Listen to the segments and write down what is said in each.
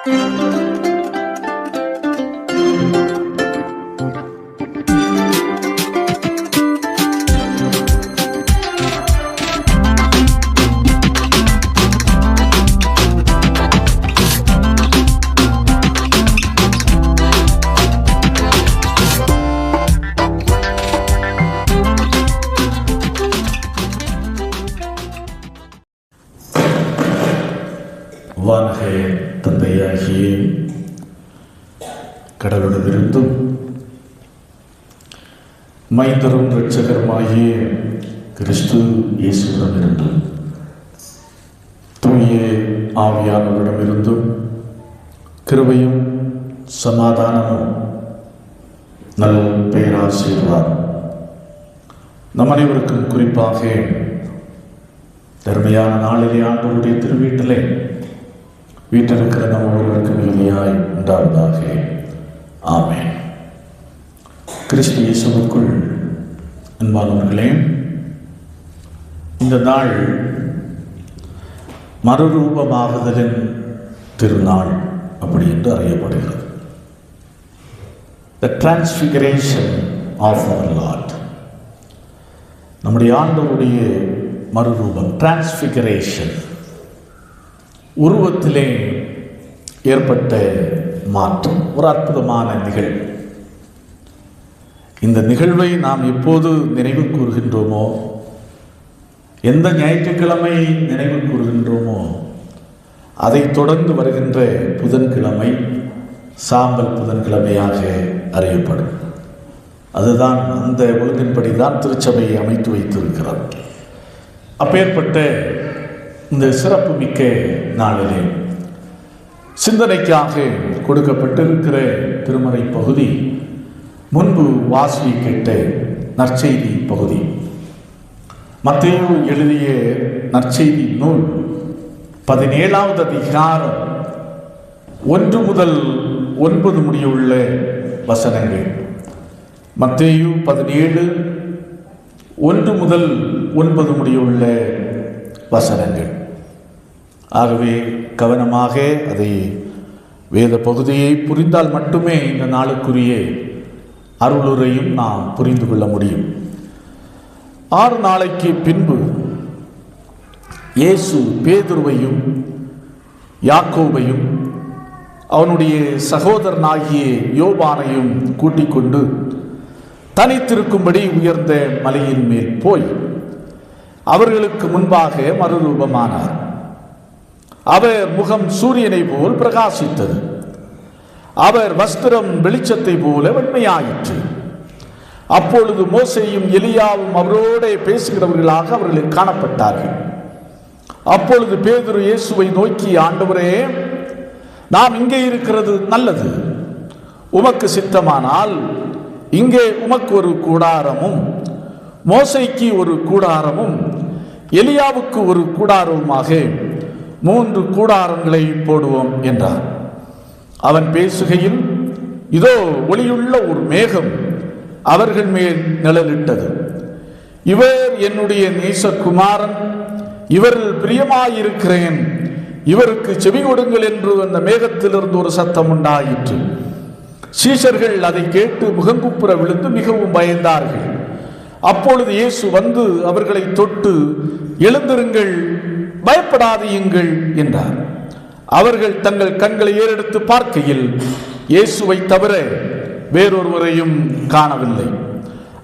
வானகே தந்தையாகிய கடவுளிடமிருந்தும் மைந்தரும் இரட்சகருமாகிய கிறிஸ்து இயேசுவிடமிருந்தும் தூய ஆவியானவரிடமிருந்தும் கிருபையும் சமாதானமும் நல் பேராசீர்வாதம் நம் அனைவருக்கும் குறிப்பாக தர்மையான நாளிலே ஆண்டவருடைய திருவீட்டிலே வீட்டிருக்கிற நம் ஒருவருக்கு நீதியாய் உண்டாவதாக. ஆமென். கிறிஸ்து இயேசுவுக்குள் அன்பானவர்களே, இந்த நாள் மறுரூபமாகுதலின் திருநாள் அப்படி என்று அறியப்படுகிறது. The transfiguration of our Lord. நம்முடைய ஆண்டவருடைய மறுரூபம், டிரான்ஸ்பிகரேஷன், உருவத்திலே ஏற்பட்ட மாற்றம், ஒரு அற்புதமான நிகழ்வு. இந்த நிகழ்வை நாம் எப்போது நினைவு கூறுகின்றோமோ, எந்த ஞாயிற்றுக்கிழமை நினைவு கூறுகின்றோமோ, அதை தொடர்ந்து வருகின்ற புதன்கிழமை சாம்பல் புதன்கிழமையாக அறியப்படும். அதுதான் அந்த ஒழுங்கின்படி தான் திருச்சபை அமைத்து வைத்திருக்கிறார். அப்பேற்பட்ட இந்த சிறப்பு மிக்க நாளிலே சிந்தனைக்காக கொடுக்கப்பட்டிருக்கிற திருமறை பகுதி முன்பு வாசி கேட்ட நற்செய்தி பகுதி. மத்தேயு எழுதிய நற்செய்தி நூல் 17வது அதிகாரம் 1 முதல் 9 முடியுள்ள வசனங்கள். மத்தேயு 17 1 முதல் 9 முடியுள்ள வசனங்கள். ஆகவே கவனமாக அதை வேத பகுதியை புரிந்தால் மட்டுமே இந்த நாளுக்குரிய அருளுரையும் நாம் புரிந்து கொள்ள முடியும். 6 நாளைக்கு பின்பு இயேசு பேதுருவையும் யாக்கோபையும் அவனுடைய சகோதரனாகிய யோவானையும் கூட்டிக் கொண்டு தனித்திருக்கும்படி உயர்ந்த மலையின் மேல் போய் அவர்களுக்கு முன்பாக மறுரூபமானார். அவர் முகம் சூரியனை போல் பிரகாசித்தது. அவர் வஸ்திரம் வெளிச்சத்தை போல வெண்மையாயிற்று. அப்பொழுது மோசேயும் எலியாவும் அவரோடு பேசுகிறவர்களாக அவர்களுக்கு காணப்பட்டார்கள். அப்பொழுது பேதுரு இயேசுவை நோக்கி, ஆண்டவரே, நாம் இங்கே இருக்கிறது நல்லது. உமக்கு சித்தமானால் இங்கே உமக்கு ஒரு கூடாரமும், மோசைக்கு ஒரு கூடாரமும், எலியாவுக்கு ஒரு கூடாரமுமாக 3 கூடாரங்களை போடுவோம் என்றார். அவன் பேசுகையில் இதோ ஒளியுள்ள ஒரு மேகம் அவர்கள் மேல் நிழலிட்டது. இவர் என்னுடைய நேசகுமாரன், இவரில் பிரியமாயிருக்கிறேன், இவருக்கு செவி கொடுங்கள் என்று அந்த மேகத்திலிருந்து ஒரு சத்தம் உண்டாயிற்று. சீஷர்கள் அதை கேட்டு முகங்குப்புற விழுந்து மிகவும் பயந்தார்கள். அப்பொழுது இயேசு வந்து அவர்களை தொட்டு, எழுந்திருங்கள், பயப்படாதீங்கள் என்றார். அவர்கள் தங்கள் கண்களை ஏறெடுத்து பார்க்கையில் இயேசுவை தவிர வேறொருவரையும் காணவில்லை.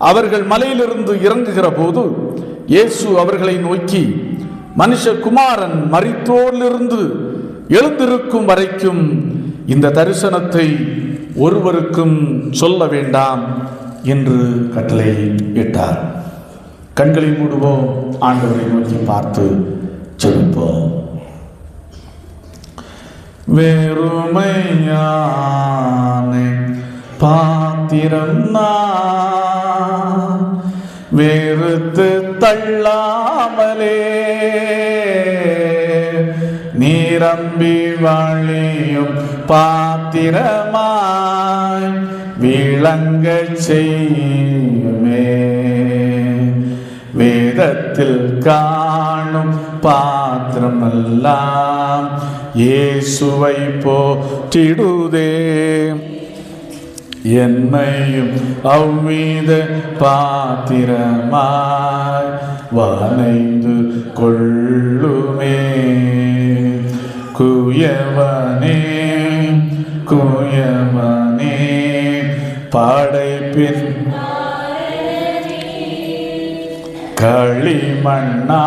அவர்கள் மலையிலிருந்து இறங்குகிற போது இயேசு அவர்களை நோக்கி, மனுஷகுமாரன் மரித்தோரிலிருந்து எழுந்திருக்கும் வரைக்கும் இந்த தரிசனத்தை ஒருவருக்கும் சொல்ல வேண்டாம் என்று கட்டளை இட்டார். கண்களை மூடுவோம், ஆண்டவரை நோக்கி பார்த்து ஜெபிப்போம். வெறுமையான பாத்திரம் வெறுத்து தள்ளாமலே நீரம்பி வழியும் பாத்திரமாய் விளங்க செய்யுமே. வேதத்தில் காணும் பாத்திரமெல்லாம் இயேசுவை போற்றிடுதே. என்னையும் அவ்வித பாத்திரமாய் வனைந்து கொள்ளுமே. குயவனே குயவனே படைப்பின் களிமண்ணான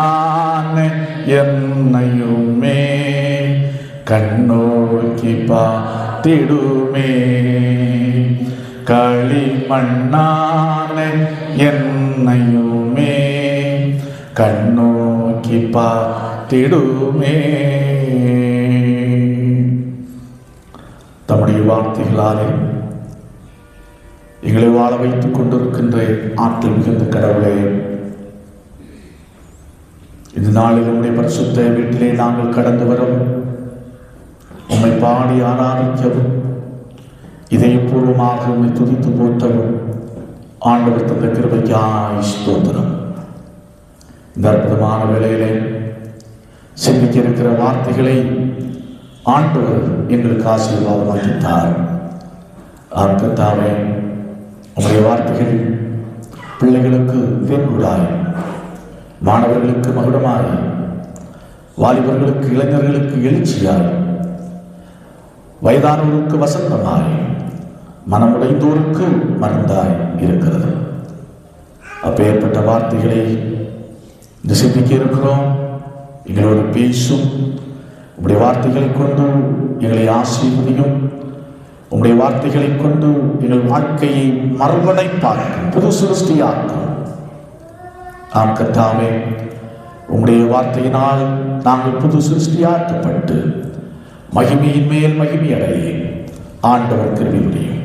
என்னையுமே கண்ணோக்கி பார்த்திடுமே. களிமண்ணான என்னையுமே கண்ணோக்கி பார்த்திடுமே. தம்முடைய வார்த்தைகளாலே எங்களை வாழ வைத்துக் கொண்டிருக்கின்ற ஆற்றல் மிகுந்த கடவுளே, இந்த நாளில் உம்முடைய பரிசுத்த வீட்டிலே நாங்கள் கடந்து வரவும், உம்மை பாடி ஆராதிக்கவும், இதயபூர்வமாக உம்மை துதித்து போற்றவும் ஆண்டவர் தந்த கிருபைக்காய் ஸ்தோத்திரம். இந்த அற்புதமான வேளையிலே சிந்திக்க இருக்கிற வார்த்தைகளை ஆண்டவர் எங்களுக்கு ஆசீர்வாதமாக்கித்தார். கர்த்தாவே, உம்முடைய வார்த்தைகள் பிள்ளைகளுக்கு தேன்கூடாய், மாணவர்களுக்கு மகுடமாய், வாலிபர்களுக்கு இளைஞர்களுக்கு எழுச்சியாய், வயதானவருக்கு வசந்தமாய், மனமுடைந்தோருக்கு மருந்தாய் இருக்கிறது. அப்பேற்பட்ட வார்த்தைகளை இந்த சிந்திக்க இருக்கிறோம். எங்களோடு பேசும் உம்முடைய வார்த்தைகளை கொண்டு எங்களை ஆசீர்வதியும். உம்முடைய வார்த்தைகளை கொண்டு எங்கள் வாழ்க்கையை மறுபடைப்பாக்கும், புது சிருஷ்டியாக்கும். கர்த்தாவே, உம்முடைய வார்த்தையினால் நாங்கள் புது சிருஷ்டியாக்கப்பட்டு மகிமையின் மேல் மகிமை அடைய ஆண்டவர் கிருபை புரியும்.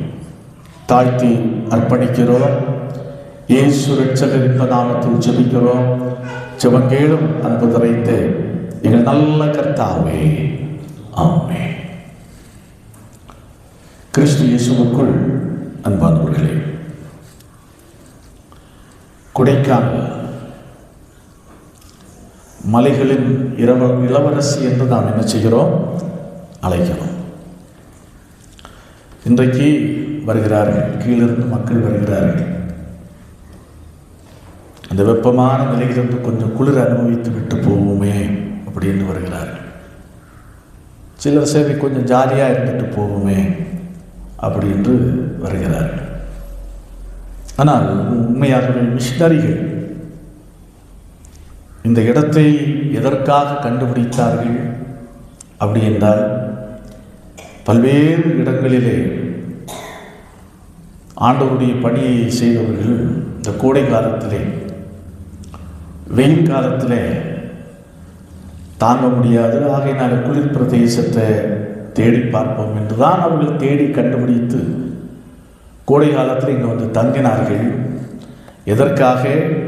தாழ்த்தி அர்ப்பணிக்கிறோம். இயேசு இரட்சகர் என்ற நாமத்தில் ஜெபிக்கிறோம். ஜெபங்கேளும் அன்பு நிறைந்த எங்கள் நல்ல கர்த்தாவே, ஆமென். கிறிஸ்து இயேசுவுக்குள் அன்பானவர்களே, கொடைக்கானல் மலைகளின் இளவரசி என்று நாம் என்ன செய்கிறோம்? அழைக்கிறோம். இன்றைக்கு வருகிறார்கள், கீழிருந்து மக்கள் வருகிறார்கள். அந்த வெப்பமான நிலையிலிருந்து கொஞ்சம் குளிர் அனுபவித்து விட்டு போவோமே அப்படின்னு வருகிறார்கள். சிலர் சரி கொஞ்சம் ஜாலியாக இருந்துட்டு போவோமே அப்படின்னு வருகிறார்கள். ஆனால் உண்மையாகவே மிஷனரிகள் இந்த இடத்தை எதற்காக கண்டுபிடித்தார்கள் அப்படி என்றால், பல்வேறு இடங்களிலே ஆண்டவருடைய பணியை செய்தவர்கள் இந்த கோடை காலத்திலே, வெயில் காலத்திலே தாங்க முடியாது, ஆகையினால குளிர் பிரதேசத்தை தேடி பார்ப்போம் என்றுதான் அவர்கள் தேடி கண்டுபிடித்து கோடை காலத்தில் இங்கே வந்து தங்கினார்கள். எதற்காக?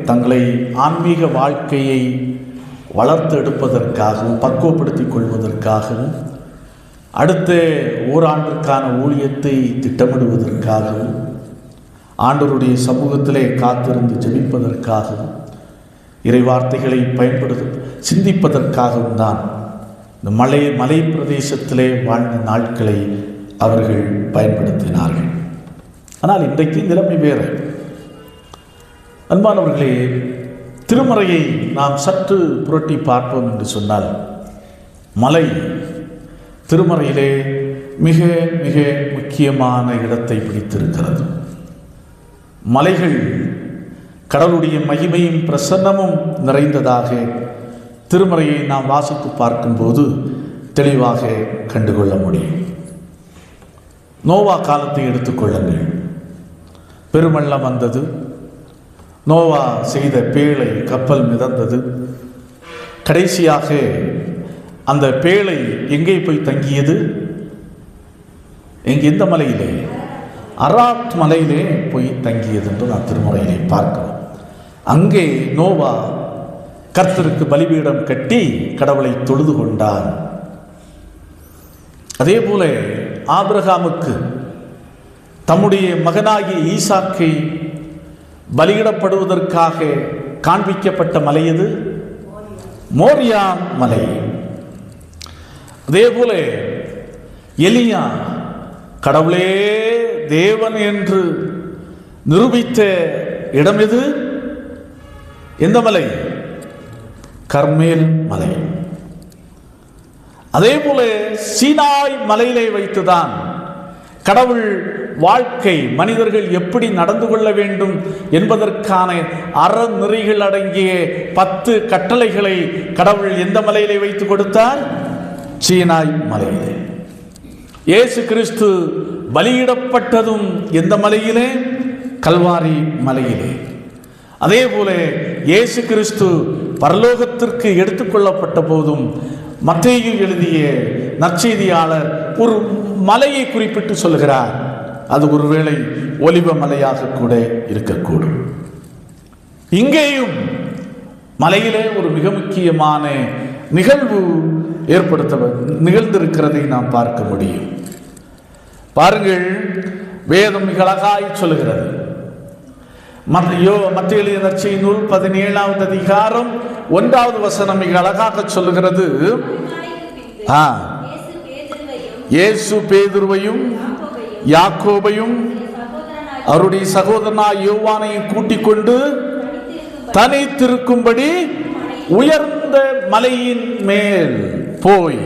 தங்களை ஆன்மீக வாழ்க்கையை வளர்த்து எடுப்பதற்காகவும் பக்குவப்படுத்திக் கொள்வதற்காகவும் அடுத்த ஓராண்டிற்கான ஊழியத்தை திட்டமிடுவதற்காகவும் ஆண்டவருடைய சமூகத்திலே காத்திருந்து ஜெபிப்பதற்காகவும் இறை வார்த்தைகளை சிந்திப்பதற்காகவும் தான் இந்த மலை பிரதேசத்திலே வாழ்ந்த நாட்களை அவர்கள் பயன்படுத்தினார்கள். ஆனால் இன்றைக்கு நிலைமை வேறு. அன்பானவர்களே, திருமறையை நாம் சற்று புரட்டி பார்ப்போம் என்று சொன்னால், மலை திருமறையிலே மிக மிக முக்கியமான இடத்தை பிடித்திருக்கிறது. மலைகள் கடவுளுடைய மகிமையும் பிரசன்னமும் நிறைந்ததாக திருமறையை நாம் வாசித்து பார்க்கும்போது தெளிவாக கண்டுகொள்ள முடியும். நோவா காலத்தை எடுத்துக்கொள்ளுங்கள். பெருமள்ளம் வந்தது. நோவா செய்த பேழை, கப்பல் மிதந்தது. கடைசியாக அந்த பேழை எங்கே போய் தங்கியது? எந்த மலையிலே? அராத் மலையிலே போய் தங்கியது என்று நாம் திருமுறையிலே பார்க்கிறோம். அங்கே நோவா கர்த்தருக்கு பலிபீடம் கட்டி கடவுளை தொழுது கொண்டார். அதே போல ஆபிரகாமுக்கு தம்முடைய மகனாகிய ஈசாக்கை பலியிடப்படுவதற்காக காண்பிக்கப்பட்ட மலை எது? மோரியா மலை. அதே போல எலியா கடவுளே தேவன் என்று நிரூபித்த இடம் எது? எந்த மலை? கர்மேல் மலை. அதே போல சீனாய் மலையிலே வைத்துதான் கடவுள் வாழ்க்கை, மனிதர்கள் எப்படி நடந்து கொள்ள வேண்டும் என்பதற்கான அறநெறிகள் அடங்கிய 10 கட்டளைகளை கடவுள் எந்த மலையிலே வைத்து கொடுத்தார்? சீனாய் மலையிலே. இயேசு கிறிஸ்து பலியிடப்பட்டதும் எந்த மலையிலே? கல்வாரி மலையிலே. அதே போல இயேசு கிறிஸ்து பரலோகத்திற்கு எடுத்துக்கொள்ளப்பட்ட போதும் மத்தேயு எழுதிய நற்செய்தியாளர் ஒரு மலையை குறிப்பிட்டு சொல்கிறார். அது ஒருவேளை ஒலிவ மலையாக கூட இருக்கக்கூடும். இங்கேயும் மலையிலே ஒரு மிக முக்கியமான நிகழ்வு நிகழ்ந்திருக்கிறதை நாம் பார்க்க முடியும். பாருங்கள், வேதம் மிக அழகாய் சொல்லுகிறது. மத்தேயு எழுதிய நற்செய்தி நூல் 17வது அதிகாரம் 1வது வசனம் மிக அழகாக சொல்லுகிறது. இயேசு பேதுருவையும் யாக்கோபையும் அவருடைய சகோதரனாய் யோவானையும் கூட்டிக் கொண்டு தனித்திருக்கும்படி உயர்ந்த மலையின் மேல் போய்.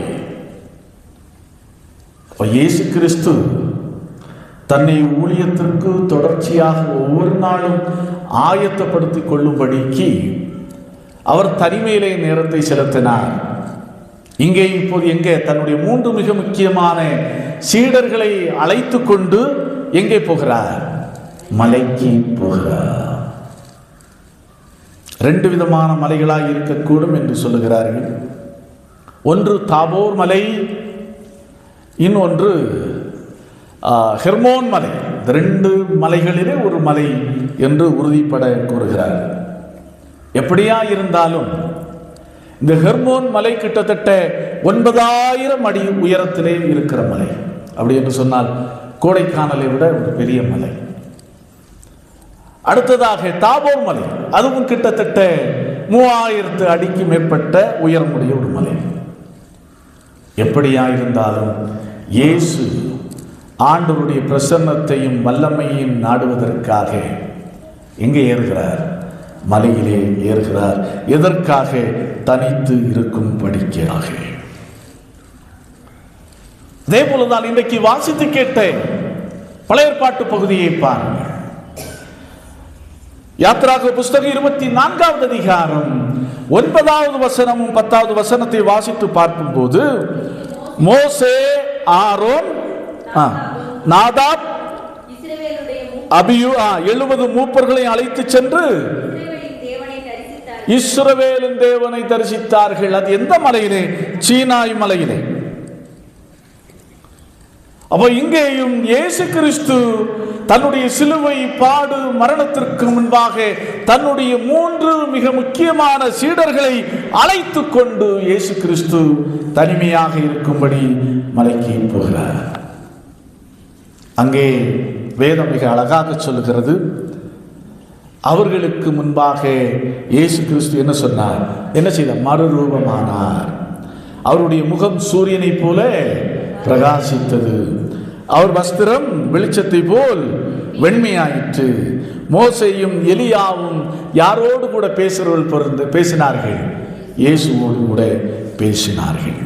இயேசு கிறிஸ்து தன்னை ஊழியத்திற்கு தொடர்ச்சியாக ஒவ்வொரு நாளும் ஆயத்தப்படுத்திக் கொள்ளும்படிக்கு அவர் தனிமையிலே நேரத்தை செலுத்தினார். இங்கே இப்போது எங்கே தன்னுடைய 3 மிக முக்கியமான சீடர்களை அழைத்து கொண்டு எங்கே போகிறார்? மலைக்கு போகிறார். 2 விதமான மலைகளாக இருக்கக்கூடும் என்று சொல்லுகிறார்கள். ஒன்று தாபோர் மலை, இன்னொன்று ஹெர்மோன் மலை. 2 மலைகளிலே ஒரு மலை என்று உறுதிப்பட கூறுகிறார். எப்படியா இருந்தாலும் இந்த ஹெர்மோன் மலை கிட்டத்தட்ட 9000 அடி உயரத்திலே இருக்கிற மலை. அப்படி என்று சொன்னால் கோடைக்கானலை விட ஒரு பெரிய மலை. அடுத்ததாக தாபோர் மலை, அதுவும் கிட்டத்தட்ட 3000 அடிக்கு மேற்பட்ட உயரமுடைய ஒரு மலை. எப்படியா இருந்தாலும் இயேசு ஆண்டவருடைய பிரசன்னத்தையும் வல்லமையும் நாடுவதற்காக எங்கே ஏறுகிறார்? மலையிலே ஏறுகிறார். எதற்காக? தனித்து இருக்கும் படிக்கையாக. அதே போலதான் இன்றைக்கு வாசித்து கேட்ட பழைய ஏற்பாட்டு பகுதியை பாருங்கள். யாத்திராக புஸ்தகம் 24வது அதிகாரம் 9வது வசனமும் 10வது வசனத்தை வாசித்து பார்க்கும்போது, மோசே, ஆரோன், நாதாப், அபியூ 70 மூப்பர்களை அழைத்து சென்று இஸ்ரவேலின் தேவனை தரிசித்தார்கள். அது எந்த மலையிலே? சீனாய் மலையிலே. அப்போ இங்கேயும் இயேசு கிறிஸ்து தன்னுடைய சிலுவை பாடு மரணத்திற்கு முன்பாக தன்னுடைய 3 மிக முக்கியமான சீடர்களை அழைத்து கொண்டு இயேசு கிறிஸ்து தனிமையாக இருக்கும்படி மலைக்கு போகிறார். அங்கே வேதம் மிக அழகாக சொல்லுகிறது, அவர்களுக்கு முன்பாக இயேசு கிறிஸ்து என்ன சொன்னார்? என்ன செய்தார்? மறுரூபமானார். அவருடைய முகம் சூரியனை போல பிரகாசித்தது. அவர் வஸ்திரம் வெளிச்சத்தை போல் வெண்மையாயிற்று. மோசேயும் எலியாவும் யாரோடு கூட பேசினார்கள்? இயேசுவோடு கூட பேசினார்கள்.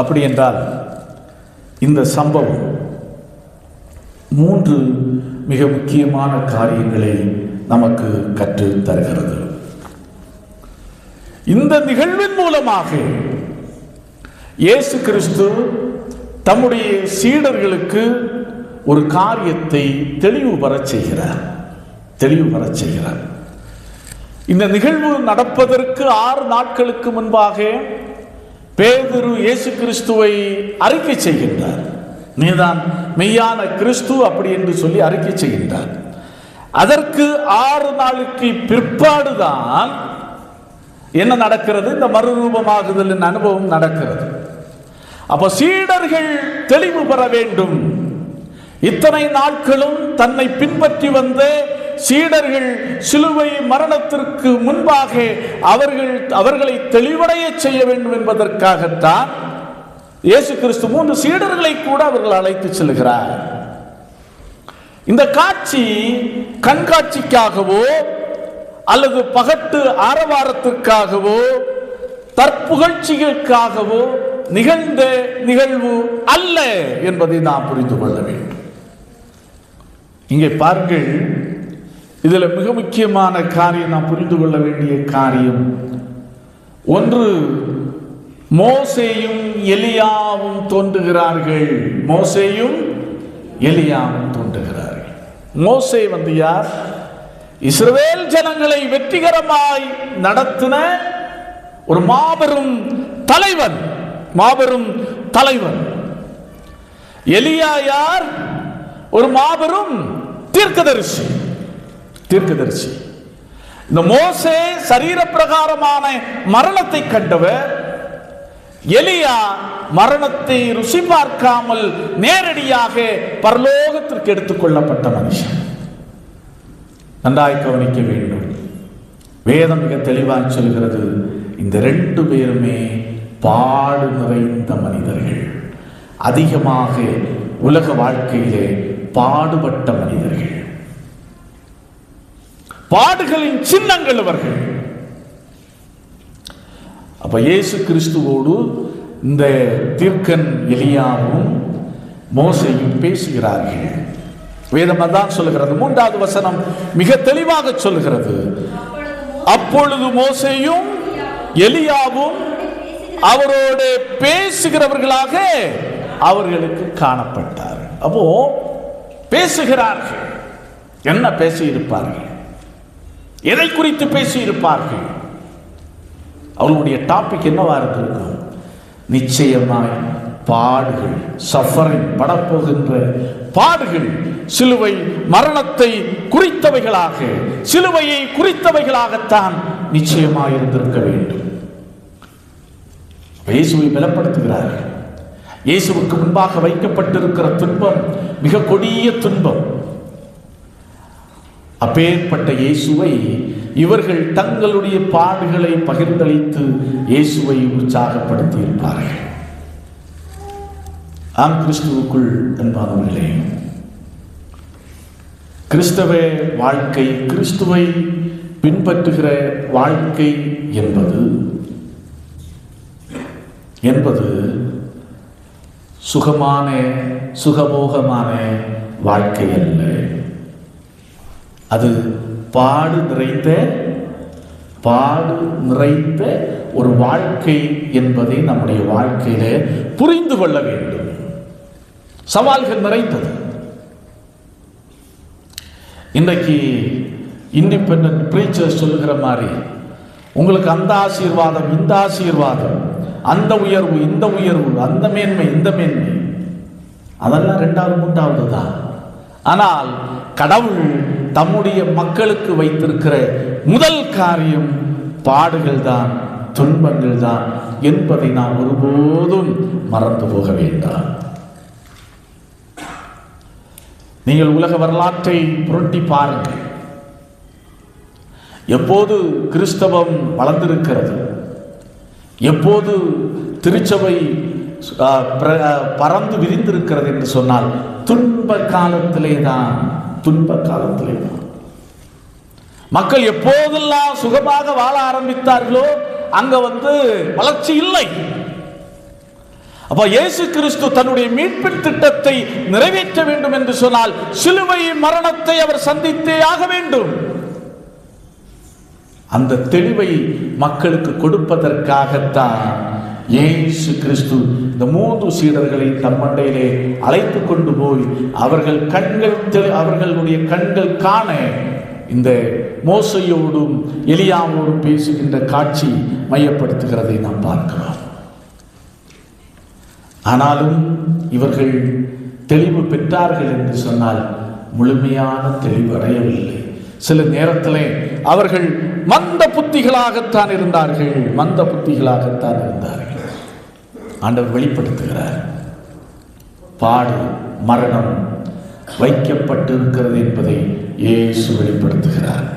அப்படி என்றால் இந்த சம்பவம் 3 மிக முக்கியமான காரியங்களை நமக்கு கற்றுத் தருகிறது. இந்த நிகழ்வின் மூலமாக இயேசு கிறிஸ்து தம்முடைய சீடர்களுக்கு ஒரு காரியத்தை தெளிவு பெறச் செய்கிறார். இந்த நிகழ்வு நடப்பதற்கு 6 நாட்களுக்கு முன்பாக பேதுரு இயேசு கிறிஸ்துவை அறிக்கை செய்கின்றார். நீதான் மெய்யான கிறிஸ்து அப்படி என்று சொல்லி அறிக்கை செய்கின்றார். அதற்கு 6 நாளுக்கு பிற்பாடுதான் என்ன நடக்கிறது? இந்த மறுரூபமாகுதலின் அனுபவம் நடக்கிறது. அப்போ சீடர்கள் தெளிவு பெற வேண்டும். இத்தனை நாட்களும் தன்னை பின்பற்றி வந்த சீடர்கள் சிலுவை மரணத்திற்கு முன்பாக அவர்களை தெளிவடைய செய்ய வேண்டும் என்பதற்காகத்தான் இயேசு கிறிஸ்து 3 சீடர்களை கூட அவர்கள் அழைத்து செல்கிறார். இந்த காட்சி கண்காட்சிக்காகவோ அல்லது பகட்டு ஆரவாரத்திற்காகவோ தற்புகழ்ச்சிகளுக்காகவோ நிகழ்ந்த நிகழ்வு அல்ல என்பதை நாம் புரிந்து கொள்ள வேண்டும். இங்கே பாருங்கள், இதில் மிக முக்கியமான காரியம் நாம் புரிந்து கொள்ள வேண்டிய காரியம் ஒன்று, மோசேயும் எலியாவும் தோன்றுகிறார்கள். மோசேயும் எலியாவும் தோன்றுகிறார்கள். மோசே யார்? இஸ்ரவேல் ஜனங்களை வெற்றிகரமாய் நடத்தின ஒரு மாபெரும் தலைவன். எலியா யார்? ஒரு மாபெரும் தீர்க்கதரிசி. இந்த மோசே சரீர பிரகாரமான மரணத்தை கண்டவர். எலியா மரணத்தை ருசி பார்க்காமல் நேரடியாக பரலோகத்திற்கு எடுத்துக் கொள்ளப்பட்ட மனுஷன். நன்றாய் கவனிக்க வேண்டும். வேதம் மிக தெளிவாக சொல்கிறது, இந்த 2 பேருமே பாடு நிறைந்த மனிதர்கள். அதிகமாக உலக வாழ்க்கையிலே பாடுபட்ட மனிதர்கள். பாடுகளின் சின்னங்கள் அவர்கள். அப்ப இயேசு கிறிஸ்துவோடு இந்த தீர்க்கன் எலியாவும் மோசேயும் பேசுகிறார்கள். வேதம் அதான் சொல்லுகிறது. 3வது வசனம் மிக தெளிவாக சொல்லுகிறது, அப்பொழுது மோசேயும் எலியாவும் அவரோடு பேசுகிறவர்களாக அவர்களுக்கு காணப்பட்டார். அப்போ பேசுகிறார்கள். என்ன பேசியிருப்பார்கள்? எதை குறித்து பேசியிருப்பார்கள்? அவர்களுடைய டாபிக் என்னவா இருந்திருக்கும்? நிச்சயமாய் பாடுகள், சஃபரிங், படப்போகின்ற பாடுகள், சிலுவை மரணத்தை குறித்தவைகளாக, சிலுவையை குறித்தவைகளாகத்தான் நிச்சயமாய் இருந்திருக்க வேண்டும். இயேசுவை பலப்படுத்துகிறார்கள். இயேசுவுக்கு முன்பாக வைக்கப்பட்டிருக்கிற துன்பம் மிக கொடிய துன்பம். அப்பேற்பட்ட இயேசுவை இவர்கள் தங்களுடைய பாடுகளை பகிர்ந்தளித்து இயேசுவை உற்சாகப்படுத்தி இருப்பார்கள். ஆம், கிறிஸ்துவுக்குள் அன்பானவர்களே, கிறிஸ்தவ வாழ்க்கை, கிறிஸ்துவை பின்பற்றுகிற வாழ்க்கை என்பது சுகபோகமான வாழ்க்கை அல்ல. அது பாடு நிறைந்த ஒரு வாழ்க்கை என்பதை நம்முடைய வாழ்க்கையில புரிந்து கொள்ள வேண்டும். சவால்கள் நிறைந்தது. இன்றைக்கு இண்டிபெண்டன்ட் பிரீச்சர்ஸ் சொல்லுகிற மாதிரி, உங்களுக்கு அந்த ஆசீர்வாதம், இந்த ஆசீர்வாதம், அந்த உயர்வு, இந்த உயர்வு, அந்த மேன்மை, இந்த மேன்மை, அதெல்லாம் 2வது 3வது தான். ஆனால் கடவுள் தம்முடைய மக்களுக்கு வைத்திருக்கிற முதல் காரியம் பாடுகள் தான், துன்பங்கள் தான் என்பதை நாம் ஒருபோதும் மறந்து போக வேண்டாம். நீங்கள் உலக வரலாற்றை புரட்டி பாருங்கள். எப்போது கிறிஸ்தவம் வளர்ந்திருக்கிறது, எப்போது திருச்சபை பறந்து விரிந்திருக்கிறது என்று சொன்னால் துன்ப காலத்திலே தான். மக்கள் எப்போதெல்லாம் சுகமாக வாழ ஆரம்பித்தார்களோ அங்க வளர்ச்சி இல்லை. அப்ப இயேசு கிறிஸ்து தன்னுடைய மீட்பின் திட்டத்தை நிறைவேற்ற வேண்டும் என்று சொன்னால் சிலுவை மரணத்தை அவர் சந்தித்தே ஆக வேண்டும். அந்த தெளிவை மக்களுக்கு கொடுப்பதற்காகத்தான் இயேசு கிறிஸ்து இந்த 3 சீடர்களை தம்மண்டையிலே அழைத்து கொண்டு போய் அவர்களுடைய கண்கள் காண இந்த மோசையோடும் எலியாவோடும் பேசுகின்ற காட்சி மையப்படுத்துகிறதை நாம் பார்க்கிறோம். ஆனாலும் இவர்கள் தெளிவு பெற்றார்கள் என்று சொன்னால் முழுமையான தெளிவு அடையவில்லை. சில நேரத்திலே அவர்கள் மந்த புத்திகளாகத்தான் இருந்தார்கள். ஆண்டவர் வெளிப்படுத்துகிறார். பாடு, மரணம் வைக்கப்பட்டிருக்கிறது என்பதை இயேசு வெளிப்படுத்துகிறார்.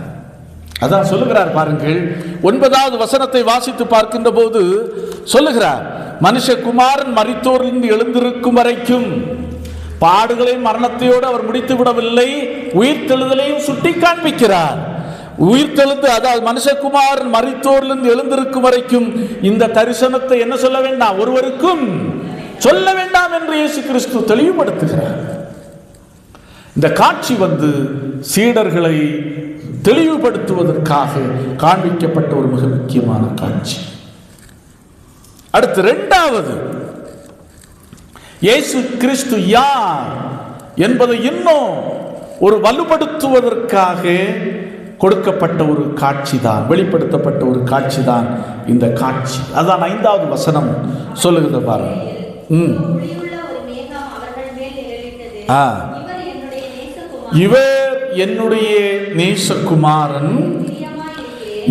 அதான் சொல்லுகிறார் பாருங்கள், 9வது வசனத்தை வாசித்து பார்க்கின்ற போது சொல்லுகிறார், மனுஷகுமாரன் மரித்தோரிலிருந்து எழுந்திருக்கும் வரைக்கும் பாடுகளை மரணத்தையோடு அவர் முடித்து விடவில்லை, உயிர்த்தெழுதலையும் சுட்டி காண்பிக்கிறார். உயிர்த்தெழுந்து, அதாவது மனுஷகுமாரன் மரித்தோரிலிருந்து எழுந்திருக்கும் வரைக்கும் இந்த தரிசனத்தை என்ன சொல்ல வேண்டாம், ஒருவருக்கும் சொல்ல வேண்டாம் என்று இயேசு கிறிஸ்து தெளிவுபடுத்துகிறார். இந்த காட்சி சீடர்களை தெளிவுபடுத்துவதற்காக காண்பிக்கப்பட்ட ஒரு மிக முக்கியமான காட்சி. அடுத்து 2வது, இயேசு கிறிஸ்து யார் என்பதை இன்னும் ஒரு வலுப்படுத்துவதற்காக கொடுக்கப்பட்ட ஒரு காட்சி தான், வெளிப்படுத்தப்பட்ட ஒரு காட்சி தான் இந்த காட்சி. அதான் 5வது வசனம் சொல்லுகிறது பாருங்க. இவர் என்னுடைய நேசகுமாரன்,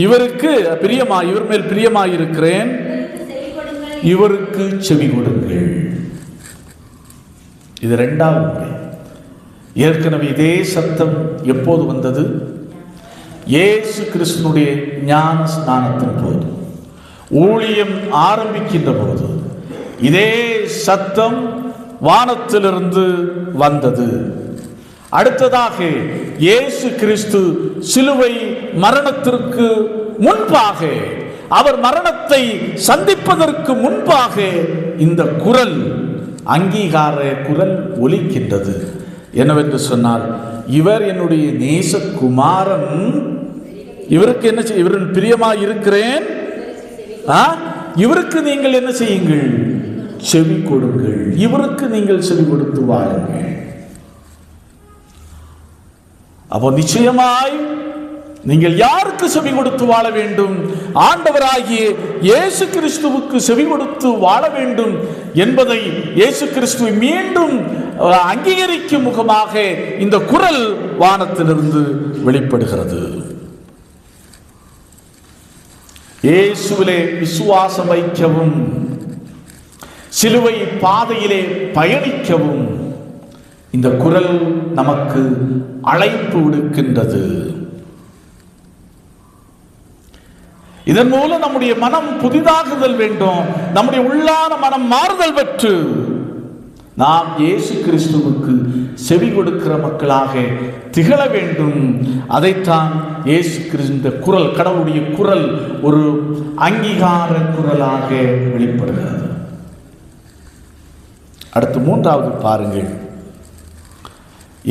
இவருக்கு இவர் மேல் பிரியமாயிருக்கிறேன், இவருக்கு செவி கொடுங்கள். இது 2வது முறை. ஏற்கனவே இதே சத்தம் எப்போது வந்தது? இயேசு கிறிஸ்துனுடைய ஞான ஸ்நானத்தின் போது, ஊழியம் ஆரம்பிக்கின்ற போது இதே சத்தம் வானத்திலிருந்து வந்தது. அடுத்ததாக இயேசு கிறிஸ்து சிலுவை மரணத்திற்கு முன்பாக, அவர் மரணத்தை சந்திப்பதற்கு முன்பாக இந்த குரல், அங்கீகார குரல் ஒலிக்கின்றது. என்னவென்று சொன்னால், இவர் என்னுடைய நேசகுமாரன், இவருக்கு என்ன செய்ய, இவரின் பிரியமாய் இருக்கிறேன், இவருக்கு நீங்கள் என்ன செய்யுங்கள், செவி கொடுங்கள், இவருக்கு நீங்கள் செவி கொடுத்து வாழுங்கள். அப்போ நிச்சயமாய் நீங்கள் யாருக்கு செவி கொடுத்து வாழ வேண்டும்? ஆண்டவராகிய இயேசு கிறிஸ்துவுக்கு செவி கொடுத்து வாழ வேண்டும் என்பதை இயேசு கிறிஸ்துவை மீண்டும் அங்கீகரிக்கும் முகமாக இந்த குரல் வானத்திலிருந்து வெளிப்படுகிறது. இயேசுவிலே விசுவாசம் வைக்கவும், சிலுவை பாதையிலே பயணிக்கவும் இந்த குரல் நமக்கு அழைப்பு விடுக்கின்றது. இதன் மூலம் நம்முடைய மனம் புதிதாகுதல் வேண்டும், நம்முடைய உள்ளான மனம் மாறுதல் பெற்று நாம் இயேசு கிறிஸ்துவுக்கு செவி கொடுக்கிற மக்களாக திகழ வேண்டும். அதைத்தான் இயேசு கிறிஸ்து, இந்த குரல், கடவுளுடைய குரல் ஒரு அங்கீகார குரலாக வெளிப்படுகிறது. அடுத்து 3வது பாருங்கள்,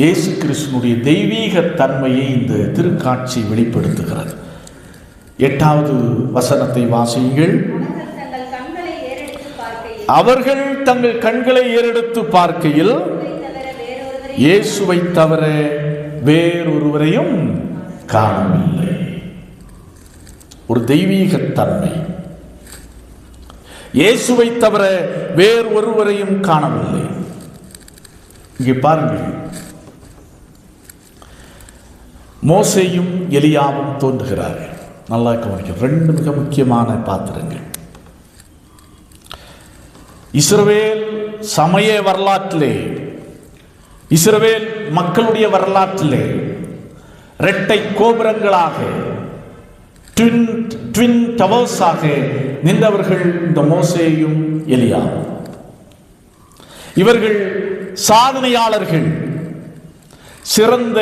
இயேசு கிறிஸ்துனுடைய தெய்வீக தன்மையை இந்த திருக்காட்சி வெளிப்படுத்துகிறது. 8வது வசனத்தை வாசியுங்கள். அவர்கள் தங்கள் கண்களை ஏறெடுத்து பார்க்கையில் இயேசுவை தவிர வேறொருவரையும் காணவில்லை. ஒரு தெய்வீக தன்மை, இயேசுவை தவிர வேறொருவரையும் காணவில்லை. இங்கே பாருங்கள், மோசேயும் எலியாவும் தோன்றுகிறார்கள். நல்லா கவனிக்க, 2 மிக முக்கியமான பாத்திரங்கள். இஸ்ரவேல் சமய வரலாற்றிலே, இஸ்ரவேல் மக்களுடைய வரலாற்றிலே இரட்டை கோபுரங்களாக, ட்வின் டவர்ஸாக நின்றவர்கள் இந்த மோசேயும் எலியாவும். இவர்கள் சாதனையாளர்கள், சிறந்த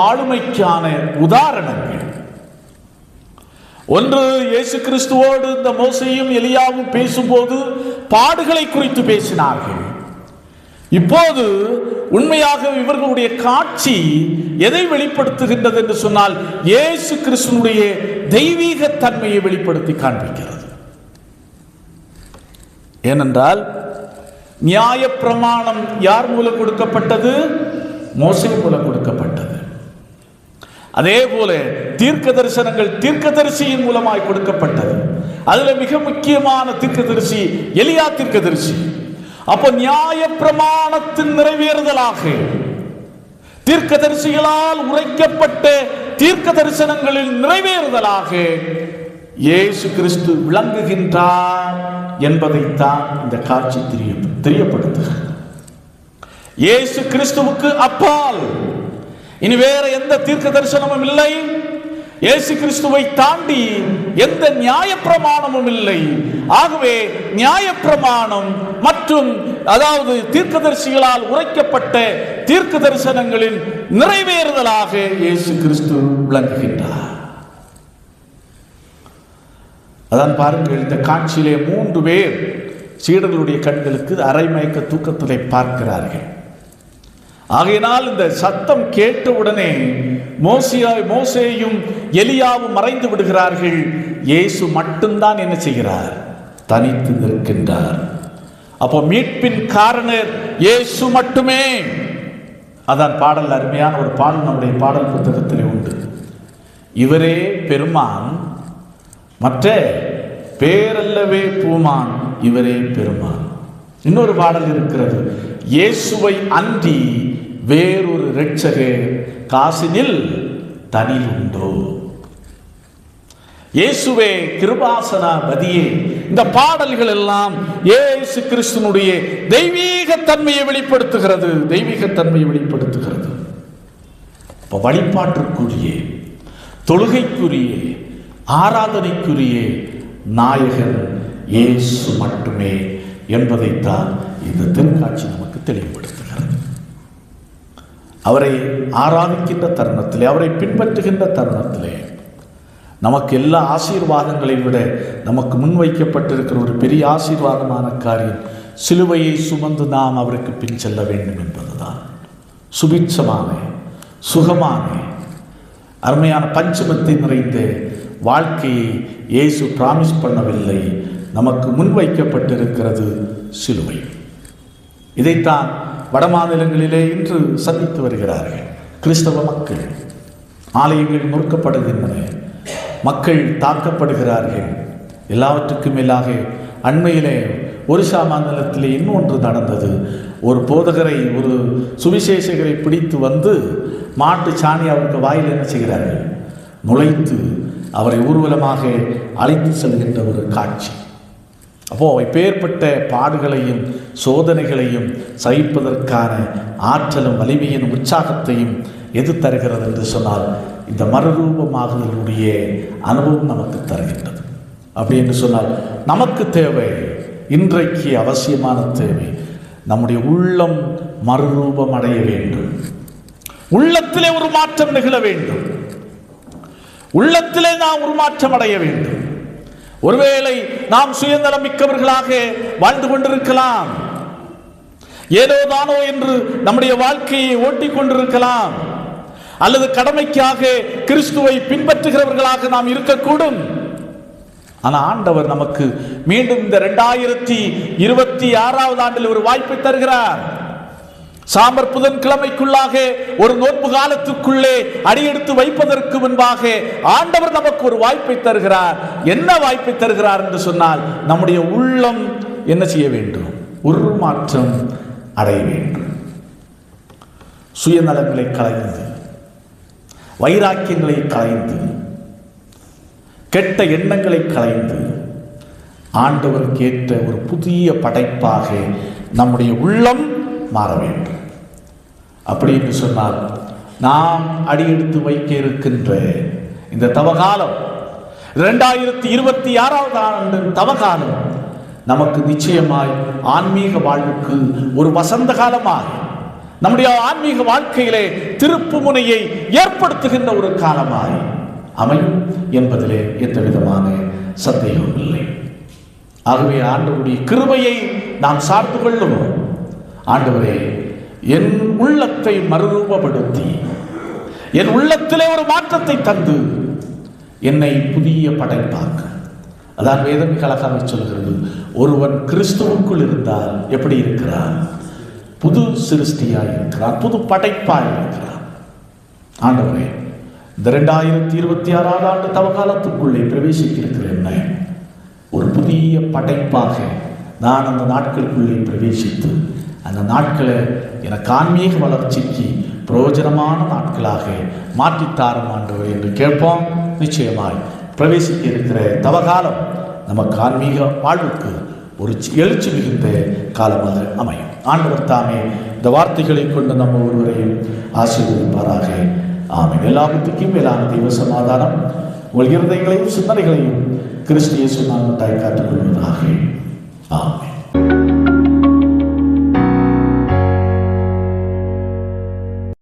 ஆளுமைக்கான உதாரணங்கள். ஒன்று, இயேசு கிறிஸ்துவோடு இந்த மோசேயும் எலியாவும் பேசும்போது பாடுகளை குறித்து பேசினார்கள். இப்போது உண்மையாக இவர்களுடைய காட்சி எதை வெளிப்படுத்துகின்றது என்று சொன்னால், இயேசு கிறிஸ்துனுடைய தெய்வீக தன்மையை வெளிப்படுத்தி காண்பிக்கிறது. ஏனென்றால் நியாயப்பிரமாணம் யார் மூலம் கொடுக்கப்பட்டது? மோசே மூலம் கொடுக்கப்பட்டது. அதே போல தீர்க்க தரிசனங்கள் தீர்க்கதரிசியின் மூலமாய் கொடுக்கப்பட்டது. அதுல மிக முக்கியமான தீர்க்கதரிசி எலியா தீர்க்கதரிசி. அப்போ நியாயப்பிரமாணத்தின் நிறைவேறுதலாக, தீர்க்கதரிசிகளால் உரைக்கப்பட்ட தீர்க்க தரிசனங்களின் நிறைவேறுதலாக இயேசு கிறிஸ்து விளங்குகின்றார் என்பதைத்தான் இந்த காட்சி தெரியப்படுத்துகிறது. இயேசு கிறிஸ்துவுக்கு அப்பால் இனி வேற எந்த தீர்க்க தரிசனமும் இல்லை. இயேசு கிறிஸ்துவை தாண்டி எந்த நியாயப்பிரமாணமும் இல்லை. ஆகவே நியாயப்பிரமாணம் மற்றும் அதாவது தீர்க்கதரிசிகளால் உரைக்கப்பட்ட தீர்க்க தரிசனங்களின் நிறைவேறுதலாக இயேசு கிறிஸ்து விளங்குகின்றார். அதான் பாருங்கள், இந்த காட்சியிலே 3 பேர் சீடர்களுடைய கண்களுக்கு அரைமயக்க தூக்கத்திலே பார்க்கிறார்கள். ஆகையினால் இந்த சத்தம் கேட்டவுடனே மோசேயும் எலியாவும் மறைந்து விடுகிறார்கள். இயேசு மட்டும்தான் என்ன செய்கிறார்? தனித்து நிற்கின்றார். அப்போ மீட்பின் காரணர் இயேசு மட்டுமே. அதான் பாடல், அருமையான ஒரு பாடல் நம்முடைய பாடல் புத்தகத்திலே உண்டு. இவரே பெருமான், மற்ற பேரல்லவே பூமான், இவரே பெருமான். இன்னொரு பாடல் இருக்கிறது, இயேசுவை அன்றி வேறொரு இரட்சகர் காசினில் தனில் உண்டோ. இயேசுவே கிருபாசனபதியே. இந்த பாடல்கள் எல்லாம் இயேசு கிறிஸ்துனுடைய தெய்வீக தன்மையை வெளிப்படுத்துகிறது. வழிபாட்டிற்குரிய, தொழுகைக்குரிய, ஆராதனைக்குரிய நாயகன் இயேசு மட்டுமே என்பதைத்தான் இந்த தென்காட்சி நமக்கு தெளிவுபடுத்துகிறது. அவரை ஆராதிக்கின்ற தருணத்திலே, அவரை பின்பற்றுகின்ற தருணத்திலே நமக்கு எல்லா ஆசீர்வாதங்களை விட நமக்கு முன்வைக்கப்பட்டிருக்கிற ஒரு பெரிய ஆசீர்வாதமான காரியம், சிலுவையை சுமந்து நாம் அவருக்கு பின் செல்ல வேண்டும் என்பதுதான். சுபிட்சமான, சுகமான, அருமையான பஞ்சமத்தை நிறைந்த வாழ்க்கையை இயேசு பிராமிஸ் பண்ணவில்லை. நமக்கு முன்வைக்கப்பட்டிருக்கிறது சிலுவை. இதைத்தான் வட மாநிலங்களிலே இன்று சந்தித்து வருகிறார்கள் கிறிஸ்தவ மக்கள். ஆலயங்கள் நொறுக்கப்படுகின்றன, மக்கள் தாக்கப்படுகிறார்கள். எல்லாவற்றுக்கும் மேலாக அண்மையிலே ஒரிசா மாநிலத்திலே இன்னொன்று நடந்தது. ஒரு போதகரை, ஒரு சுவிசேஷகரை பிடித்து வந்து மாட்டு சாணி அவருக்கு வாயில் என்ன செய்கிறார்கள்? நுழைத்து அவரை ஊர்வலமாக அழைத்து செல்கின்ற ஒரு காட்சி. அப்போது இப்பேற்பட்ட பாடுகளையும் சோதனைகளையும் சகிப்பதற்கான ஆற்றலும் வலிமையின் உற்சாகத்தையும் எது தருகிறது என்று சொன்னால் இந்த மறுரூபமாகுதலுடைய அனுபவம் நமக்கு தருகின்றது. அப்படி என்று சொன்னால் நமக்கு தேவை, இன்றைக்கு அவசியமான தேவை, நம்முடைய உள்ளம் மறுரூபம் அடைய வேண்டும். உள்ளத்திலே ஒரு மாற்றம் நிகழ வேண்டும். உள்ளத்திலே நாம் ஒரு மாற்றம் அடைய வேண்டும். ஒருவேளை நாம் சுயநலம் மிக்கவர்களாக வாழ்ந்து கொண்டிருக்கலாம், ஏதோதானோ என்று நம்முடைய வாழ்க்கையை ஓட்டிக் கொண்டிருக்கலாம், அல்லது கடமைக்காக கிறிஸ்துவை பின்பற்றுகிறவர்களாக நாம் இருக்கக்கூடும். ஆனால் ஆண்டவர் நமக்கு மீண்டும் இந்த 2026 ஆண்டில் ஒரு வாய்ப்பை தருகிறார். சாம்பர் புதன்கிழமைக்குள்ளாக ஒரு நோன்பு காலத்துக்குள்ளே அடியெடுத்து வைப்பதற்கு முன்பாக ஆண்டவர் நமக்கு ஒரு வாய்ப்பை தருகிறார். என்ன வாய்ப்பை தருகிறார் என்று சொன்னால், நம்முடைய உள்ளம் என்ன செய்ய வேண்டும்? உருமாற்றம் அடைய வேண்டும். சுயநலங்களை களைந்து, வைராக்கியங்களை களைந்து, கெட்ட எண்ணங்களை களைந்து ஆண்டவருக்கு ஏற்ற ஒரு புதிய படைப்பாக நம்முடைய உள்ளம் மாற வேண்டும். அப்படி என்று சொன்னால் நாம் அடியெடுத்து வைக்க இருக்கின்ற இந்த தவகாலம், 2026 ஆண்டு தவகாலம் நமக்கு நிச்சயமாய் ஆன்மீக வாழ்வுக்கு ஒரு வசந்த காலமாய், நம்முடைய ஆன்மீக வாழ்க்கையிலே திருப்பு முனையை ஏற்படுத்துகின்ற ஒரு காலமாய் அமையும் என்பதிலே எந்த விதமான சந்தேகமும் இல்லை. ஆகவே ஆண்டவருடைய கிருபையை நாம் சார்ந்து கொள்ளுவோம். ஆண்டவரே, என் உள்ளத்தை மறுரூபப்படுத்தி என் உள்ளத்திலே ஒரு மாற்றத்தை தந்து என்னை புதிய படைப்பாக்க. அதான் வேதம் மிக அழகாக சொல்கிறது, ஒருவன் கிறிஸ்துவுக்குள் இருந்தால் எப்படி இருக்கிறார்? புது சிருஷ்டியாய் இருக்கிறார், புது படைப்பாய் இருக்கிறார். ஆண்டவரே, இந்த 2026 ஆண்டு தவகாலத்துக்குள்ளே பிரவேசிக்கிற என்ன ஒரு புதிய படைப்பாக நான் அந்த நாட்களுக்குள்ளே பிரவேசித்து அந்த நாட்களை எனக்கு ஆன்மீக வளர்ச்சிக்கு பிரயோஜனமான நாட்களாக மாற்றித்தாரும் ஆண்டவரே என்று கேட்போம். நிச்சயமாய் பிரவேசிக்க இருக்கிற தவகாலம் நமக்கு ஆன்மீக வாழ்வுக்கு ஒரு எழுச்சி மிகுந்த காலமாக அமையும். ஆண்டவர் தாமே இந்த வார்த்தைகளை கொண்டு நம்ம ஒருவரையும் ஆசீர்வதிப்பாராக. ஆமென். எல்லாவற்றுக்கும் மேலான தெய்வ சமாதானம் உங்கள் இருதயங்களையும் சிந்தனைகளையும் கிறிஸ்து இயேசு நாமத்தால் காத்துக் கொள்வதாக. ஆமென்.